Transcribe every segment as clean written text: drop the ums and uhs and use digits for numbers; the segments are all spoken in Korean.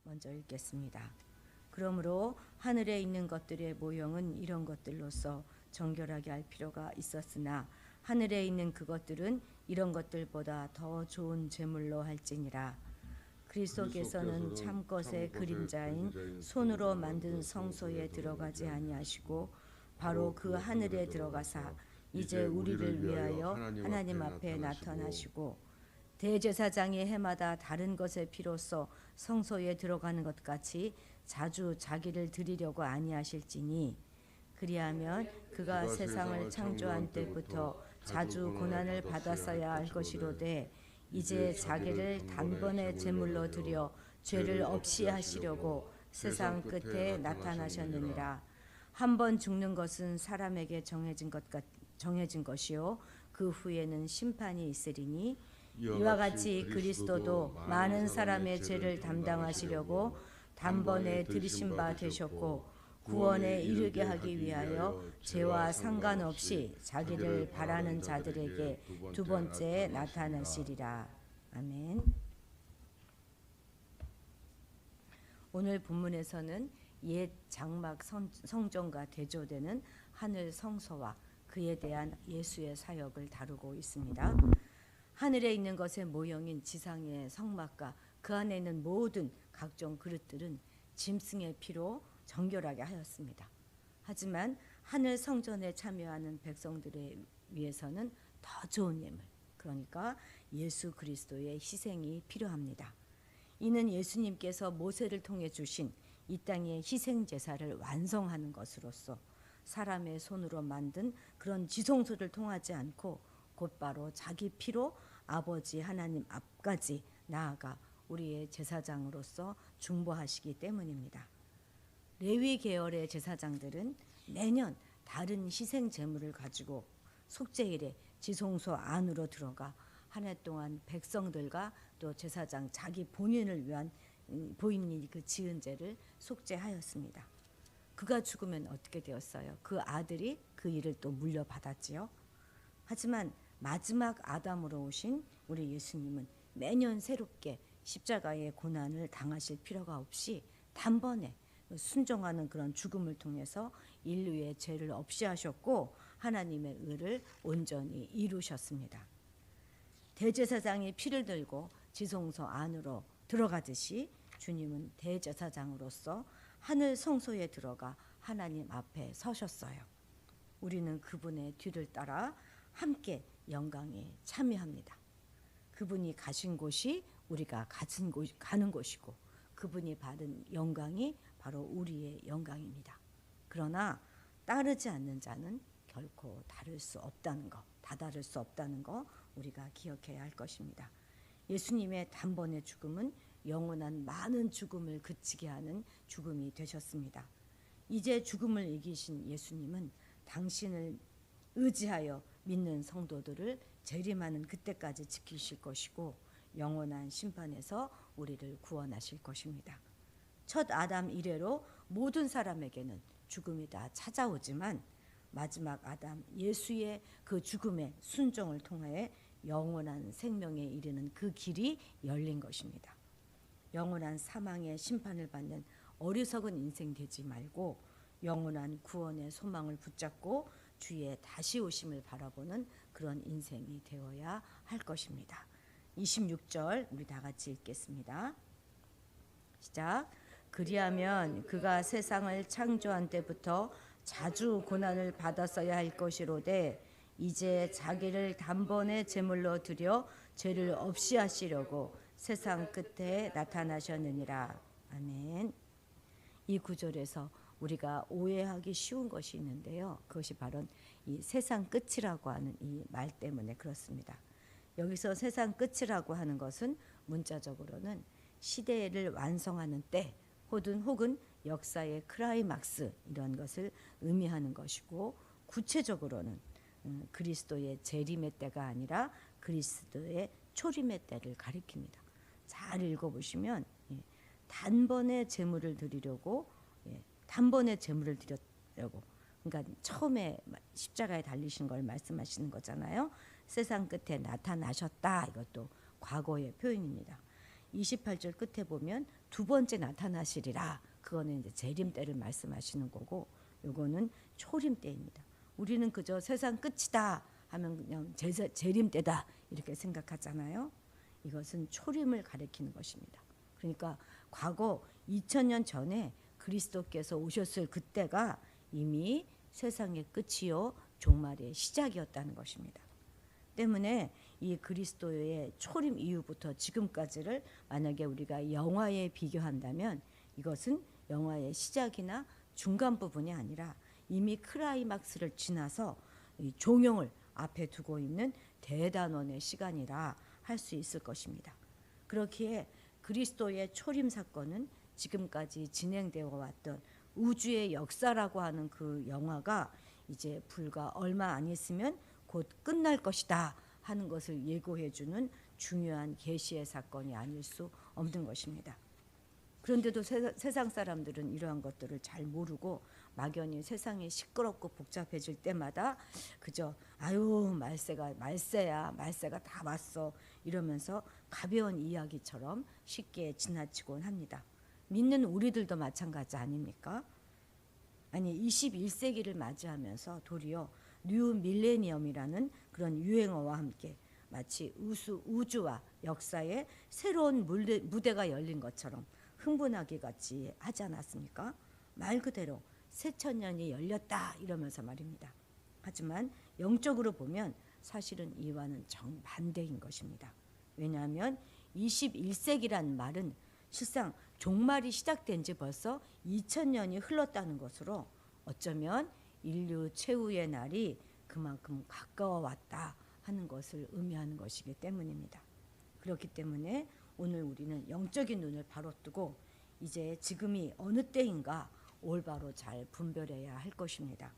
먼저 읽겠습니다. 그러므로 하늘에 있는 것들의 모형은 이런 것들로서 정결하게 할 필요가 있었으나 하늘에 있는 그것들은 이런 것들보다 더 좋은 제물로 할지니라. 그리스도께서는 참것의 그림자인 손으로 만든 성소에 들어가지 아니하시고 바로 그 하늘에 들어가사 이제 우리를 위하여 하나님 앞에 나타나시고 대제사장이 해마다 다른 것의 피로써 성소에 들어가는 것 같이 자주 자기를 드리려고 아니하실지니 그리하면 그가 세상을 창조한 때부터 자주 고난을 받았어야 할 것이로되 이제 자기를 단번에 제물로 드려 죄를 없이 하시려고 세상 끝에 나타나셨느니라. 한 번 죽는 것은 사람에게 정해진 것이요 그 후에는 심판이 있으리니 이와 같이 그리스도도 많은 사람의 죄를 담당하시려고 단번에 들이신 바 되셨고 구원에 이르게 하기 위하여 죄와 상관없이 자기를 바라는 자들에게 두 번째 나타나시리라. 아멘. 오늘 본문에서는 옛 장막 성전과 대조되는 하늘 성소와 그에 대한 예수의 사역을 다루고 있습니다. 하늘에 있는 것의 모형인 지상의 성막과 그 안에 있는 모든 각종 그릇들은 짐승의 피로 정결하게 하였습니다. 하지만 하늘 성전에 참여하는 백성들에 위해서는 더 좋은 예물, 그러니까 예수 그리스도의 희생이 필요합니다. 이는 예수님께서 모세를 통해 주신 이 땅의 희생 제사를 완성하는 것으로서 사람의 손으로 만든 그런 지성소를 통하지 않고 곧바로 자기 피로 아버지 하나님 앞까지 나아가 우리의 제사장으로서 중보하시기 때문입니다. 레위 계열의 제사장들은 매년 다른 희생 제물을 가지고 속죄일에 지성소 안으로 들어가 한 해 동안 백성들과 또 제사장 자기 본인을 위한 본인이 그 지은 죄를 속죄하였습니다. 그가 죽으면 어떻게 되었어요? 그 아들이 그 일을 또 물려받았지요. 하지만 마지막 아담으로 오신 우리 예수님은 매년 새롭게 십자가의 고난을 당하실 필요가 없이 단번에 순종하는 그런 죽음을 통해서 인류의 죄를 없이 하셨고 하나님의 의를 온전히 이루셨습니다. 대제사장이 피를 들고 지성소 안으로 들어가듯이 주님은 대제사장으로서 하늘 성소에 들어가 하나님 앞에 서셨어요. 우리는 그분의 뒤를 따라 함께 영광에 참여합니다. 그분이 가신 곳이 우리가 가는 곳이고 그분이 받은 영광이 바로 우리의 영광입니다. 그러나 따르지 않는 자는 결코 다를 수 없다는 거, 다다를 수 없다는 거 우리가 기억해야 할 것입니다. 예수님의 단번의 죽음은 영원한 많은 죽음을 그치게 하는 죽음이 되셨습니다. 이제 죽음을 이기신 예수님은 당신을 의지하여 믿는 성도들을 재림하는 그때까지 지키실 것이고 영원한 심판에서 우리를 구원하실 것입니다. 첫 아담 이래로 모든 사람에게는 죽음이 다 찾아오지만 마지막 아담 예수의 그 죽음의 순종을 통해 영원한 생명에 이르는 그 길이 열린 것입니다. 영원한 사망의 심판을 받는 어리석은 인생 되지 말고 영원한 구원의 소망을 붙잡고 주의 다시 오심을 바라보는 그런 인생이 되어야 할 것입니다. 26절 우리 다 같이 읽겠습니다. 시작. 그리하면 그가 세상을 창조한 때부터 자주 고난을 받았어야 할 것이로되 이제 자기를 단번에 제물로 드려 죄를 없이 하시려고 세상 끝에 나타나셨느니라. 아멘. 이 구절에서 우리가 오해하기 쉬운 것이 있는데요. 그것이 바로 이 세상 끝이라고 하는 이 말 때문에 그렇습니다. 여기서 세상 끝이라고 하는 것은 문자적으로는 시대를 완성하는 때 혹은 역사의 클라이막스 이런 것을 의미하는 것이고 구체적으로는 그리스도의 재림의 때가 아니라 그리스도의 초림의 때를 가리킵니다. 잘 읽어보시면 단번에 제물을 드리려고 단번에 제물을 드리려고 그러니까 처음에 십자가에 달리신 걸 말씀하시는 거잖아요. 세상 끝에 나타나셨다. 이것도 과거의 표현입니다. 28절 끝에 보면 두 번째 나타나시리라. 그거는 이제 재림 때를 말씀하시는 거고, 요거는 초림 때입니다. 우리는 그저 세상 끝이다 하면 그냥 재림 때다 이렇게 생각하잖아요. 이것은 초림을 가리키는 것입니다. 그러니까 과거 2000년 전에 그리스도께서 오셨을 그때가 이미 세상의 끝이요 종말의 시작이었다는 것입니다. 때문에 이 그리스도의 초림 이후부터 지금까지를 만약에 우리가 영화에 비교한다면 이것은 영화의 시작이나 중간 부분이 아니라 이미 클라이막스를 지나서 이 종용을 앞에 두고 있는 대단원의 시간이라 할 수 있을 것입니다. 그렇기에 그리스도의 초림 사건은 지금까지 진행되어 왔던 우주의 역사라고 하는 그 영화가 이제 불과 얼마 안 있으면 곧 끝날 것이다 하는 것을 예고해주는 중요한 계시의 사건이 아닐 수 없는 것입니다. 그런데도 세상 사람들은 이러한 것들을 잘 모르고 막연히 세상이 시끄럽고 복잡해질 때마다 그저 아유 말세야 말세가 다 왔어 이러면서 가벼운 이야기처럼 쉽게 지나치곤 합니다. 믿는 우리들도 마찬가지 아닙니까? 아니 21세기를 맞이하면서 도리어 뉴 밀레니엄이라는 그런 유행어와 함께 마치 우주와 역사의 새로운 무대가 열린 것처럼 흥분하기 같이 하지 않았습니까? 말 그대로 새천년이 열렸다 이러면서 말입니다. 하지만 영적으로 보면 사실은 이와는 정반대인 것입니다. 왜냐하면 21세기란 말은 실상 종말이 시작된 지 벌써 2000년이 흘렀다는 것으로 어쩌면 인류 최후의 날이 그만큼 가까워 왔다 하는 것을 의미하는 것이기 때문입니다. 그렇기 때문에 오늘 우리는 영적인 눈을 바로 뜨고 이제 지금이 어느 때인가 올바로 잘 분별해야 할 것입니다.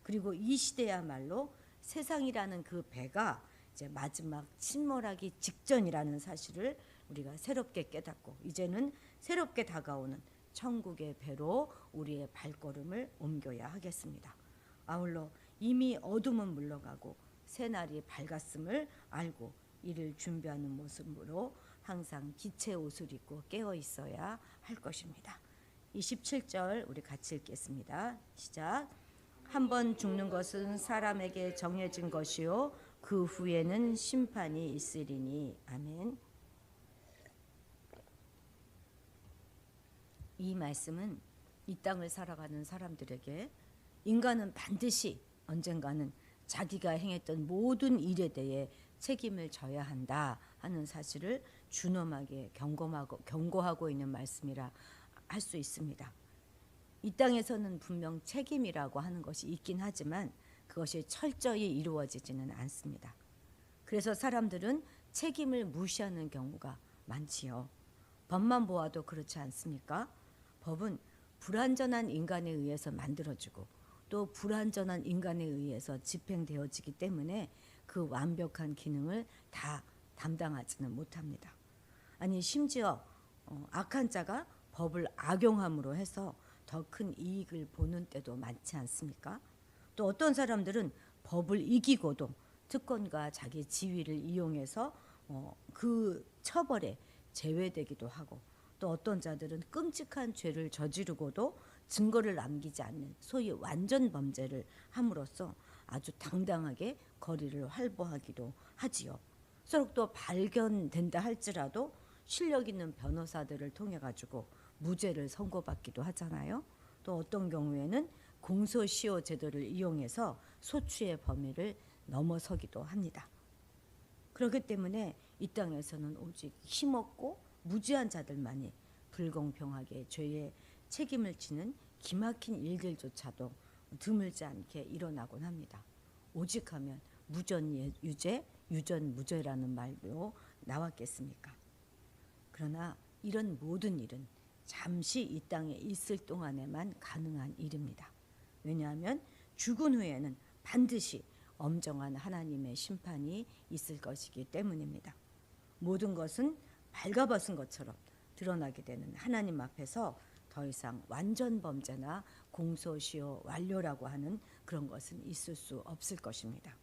그리고 이 시대야말로 세상이라는 그 배가 이제 마지막 침몰하기 직전이라는 사실을 우리가 새롭게 깨닫고 이제는 새롭게 다가오는 천국의 배로 우리의 발걸음을 옮겨야 하겠습니다. 아울러 이미 어둠은 물러가고 새날이 밝았음을 알고 이를 준비하는 모습으로 항상 기체 옷을 입고 깨어 있어야 할 것입니다. 27절 우리 같이 읽겠습니다. 시작. 한 번 죽는 것은 사람에게 정해진 것이요 그 후에는 심판이 있으리니. 아멘. 이 말씀은 이 땅을 살아가는 사람들에게 인간은 반드시 언젠가는 자기가 행했던 모든 일에 대해 책임을 져야 한다 하는 사실을 준엄하게 경고하고 있는 말씀이라 할 수 있습니다. 이 땅에서는 분명 책임이라고 하는 것이 있긴 하지만 그것이 철저히 이루어지지는 않습니다. 그래서 사람들은 책임을 무시하는 경우가 많지요. 법만 보아도 그렇지 않습니까? 법은 불완전한 인간에 의해서 만들어지고 또 불완전한 인간에 의해서 집행되어지기 때문에 그 완벽한 기능을 다 담당하지는 못합니다. 아니 심지어 악한 자가 법을 악용함으로 해서 더 큰 이익을 보는 때도 많지 않습니까? 또 어떤 사람들은 법을 이기고도 특권과 자기 지위를 이용해서 그 처벌에 제외되기도 하고 또 어떤 자들은 끔찍한 죄를 저지르고도 증거를 남기지 않는 소위 완전 범죄를 함으로써 아주 당당하게 거리를 활보하기도 하지요. 서로 또 발견된다 할지라도 실력 있는 변호사들을 통해 가지고 무죄를 선고받기도 하잖아요. 또 어떤 경우에는 공소시효 제도를 이용해서 소추의 범위를 넘어서기도 합니다. 그렇기 때문에 이 땅에서는 오직 힘없고 무지한 자들만이 불공평하게 죄의 책임을 지는 기막힌 일들조차도 드물지 않게 일어나곤 합니다. 오직 하면 무전유죄, 유전무죄라는 말도 나왔겠습니까? 그러나 이런 모든 일은 잠시 이 땅에 있을 동안에만 가능한 일입니다. 왜냐하면 죽은 후에는 반드시 엄정한 하나님의 심판이 있을 것이기 때문입니다. 모든 것은 발가벗은 것처럼 드러나게 되는 하나님 앞에서 더 이상 완전 범죄나 공소시효 완료라고 하는 그런 것은 있을 수 없을 것입니다.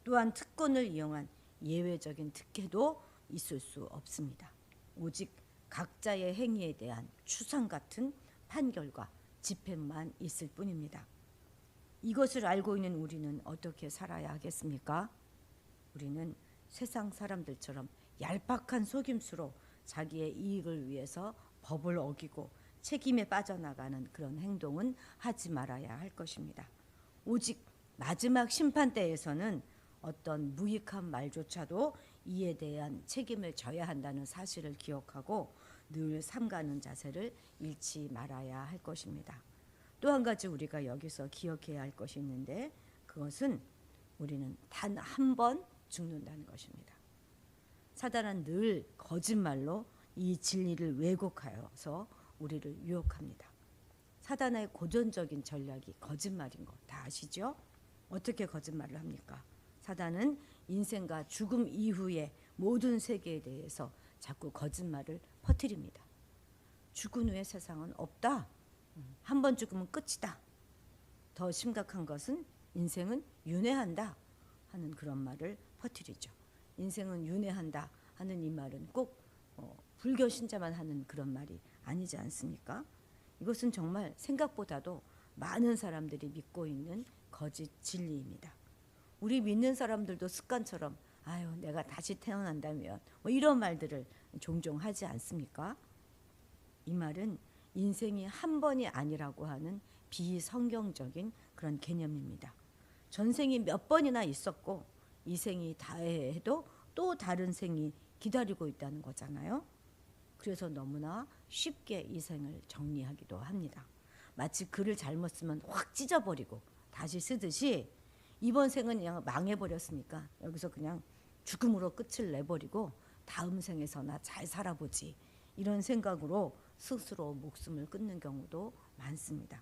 또한 특권을 이용한 예외적인 특혜도 있을 수 없습니다. 오직 각자의 행위에 대한 추상 같은 판결과 집행만 있을 뿐입니다. 이것을 알고 있는 우리는 어떻게 살아야 하겠습니까? 우리는 세상 사람들처럼 얄팍한 속임수로 자기의 이익을 위해서 법을 어기고 책임에 빠져나가는 그런 행동은 하지 말아야 할 것입니다. 오직 마지막 심판 때에서는 어떤 무익한 말조차도 이에 대한 책임을 져야 한다는 사실을 기억하고 늘 삼가는 자세를 잃지 말아야 할 것입니다. 또 한 가지 우리가 여기서 기억해야 할 것이 있는데, 그것은 우리는 단 한 번 죽는다는 것입니다. 사단은 늘 거짓말로 이 진리를 왜곡하여서 우리를 유혹합니다. 사단의 고전적인 전략이 거짓말인 거 다 아시죠? 어떻게 거짓말을 합니까? 사단은 인생과 죽음 이후의 모든 세계에 대해서 자꾸 거짓말을 퍼뜨립니다. 죽은 후의 세상은 없다. 한 번 죽으면 끝이다. 더 심각한 것은 인생은 윤회한다 하는 그런 말을 퍼뜨리죠. 인생은 윤회한다 하는 이 말은 꼭 불교 신자만 하는 그런 말이 아니지 않습니까? 이것은 정말 생각보다도 많은 사람들이 믿고 있는 거짓 진리입니다. 우리 믿는 사람들도 습관처럼 아유 내가 다시 태어난다면 뭐 이런 말들을 종종 하지 않습니까? 이 말은 인생이 한 번이 아니라고 하는 비성경적인 그런 개념입니다. 전생이 몇 번이나 있었고 이 생이 다해도 또 다른 생이 기다리고 있다는 거잖아요. 그래서 너무나 쉽게 이 생을 정리하기도 합니다. 마치 글을 잘못 쓰면 확 찢어버리고 다시 쓰듯이 이번 생은 그냥 망해버렸으니까 여기서 그냥 죽음으로 끝을 내버리고 다음 생에서나 잘 살아보지 이런 생각으로 스스로 목숨을 끊는 경우도 많습니다.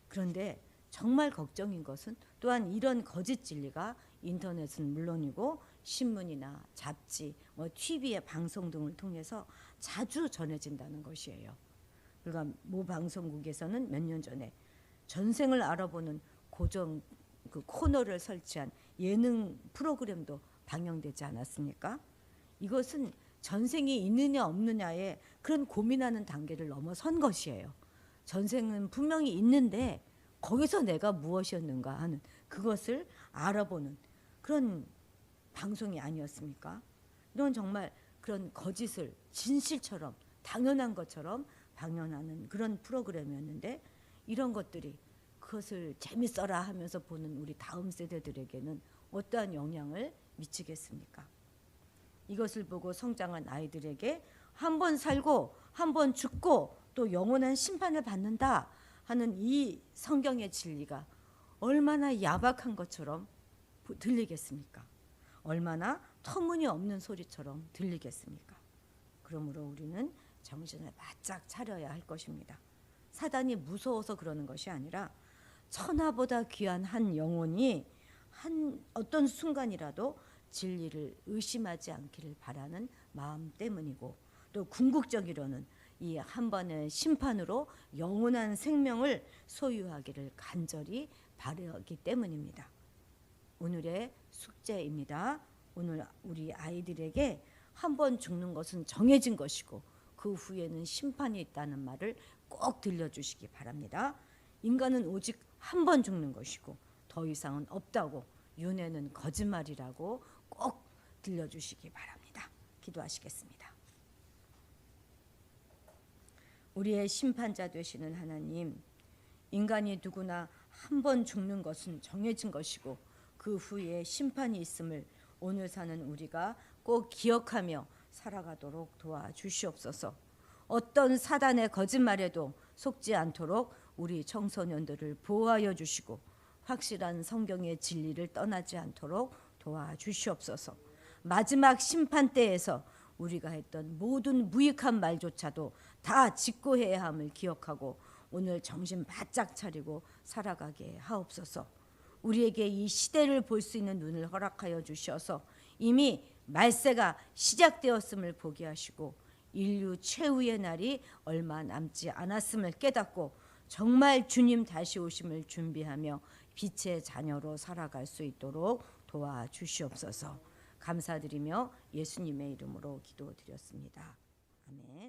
그런데 정말 걱정인 것은 또한 이런 거짓 진리가 인터넷은 물론이고 신문이나 잡지, TV의 방송 등을 통해서 자주 전해진다는 것이에요. 그러니까 모 방송국에서는 몇 년 전에 전생을 알아보는 고정 그 코너를 설치한 예능 프로그램도 방영되지 않았습니까? 이것은 전생이 있느냐 없느냐에 그런 고민하는 단계를 넘어선 것이에요. 전생은 분명히 있는데 거기서 내가 무엇이었는가 하는 그것을 알아보는 그런 방송이 아니었습니까? 이런 정말 그런 거짓을 진실처럼 당연한 것처럼 방영하는 그런 프로그램이었는데 이런 것들이 그것을 재밌어라 하면서 보는 우리 다음 세대들에게는 어떠한 영향을 미치겠습니까? 이것을 보고 성장한 아이들에게 한 번 살고 한 번 죽고 또 영원한 심판을 받는다 하는 이 성경의 진리가 얼마나 야박한 것처럼 들리겠습니까? 얼마나 터무니없는 소리처럼 들리겠습니까? 그러므로 우리는 정신을 바짝 차려야 할 것입니다. 사단이 무서워서 그러는 것이 아니라 천하보다 귀한 한 영혼이 한 어떤 순간이라도 진리를 의심하지 않기를 바라는 마음 때문이고 또 궁극적으로는 이 한 번의 심판으로 영원한 생명을 소유하기를 간절히 바라기 때문입니다. 오늘의 숙제입니다. 오늘 우리 아이들에게 한 번 죽는 것은 정해진 것이고 그 후에는 심판이 있다는 말을 꼭 들려주시기 바랍니다. 인간은 오직 한 번 죽는 것이고 더 이상은 없다고 윤회는 거짓말이라고 꼭 들려주시기 바랍니다. 기도하시겠습니다. 우리의 심판자 되시는 하나님, 인간이 누구나 한 번 죽는 것은 정해진 것이고 그 후에 심판이 있음을 오늘 사는 우리가 꼭 기억하며 살아가도록 도와주시옵소서. 어떤 사단의 거짓말에도 속지 않도록 우리 청소년들을 보호하여 주시고 확실한 성경의 진리를 떠나지 않도록 도와주시옵소서. 마지막 심판 때에서 우리가 했던 모든 무익한 말조차도 다 직고해야 함을 기억하고 오늘 정신 바짝 차리고 살아가게 하옵소서. 우리에게 이 시대를 볼 수 있는 눈을 허락하여 주셔서 이미 말세가 시작되었음을 보게 하시고 인류 최후의 날이 얼마 남지 않았음을 깨닫고 정말 주님 다시 오심을 준비하며 빛의 자녀로 살아갈 수 있도록 도와주시옵소서. 감사드리며 예수님의 이름으로 기도드렸습니다. 아멘.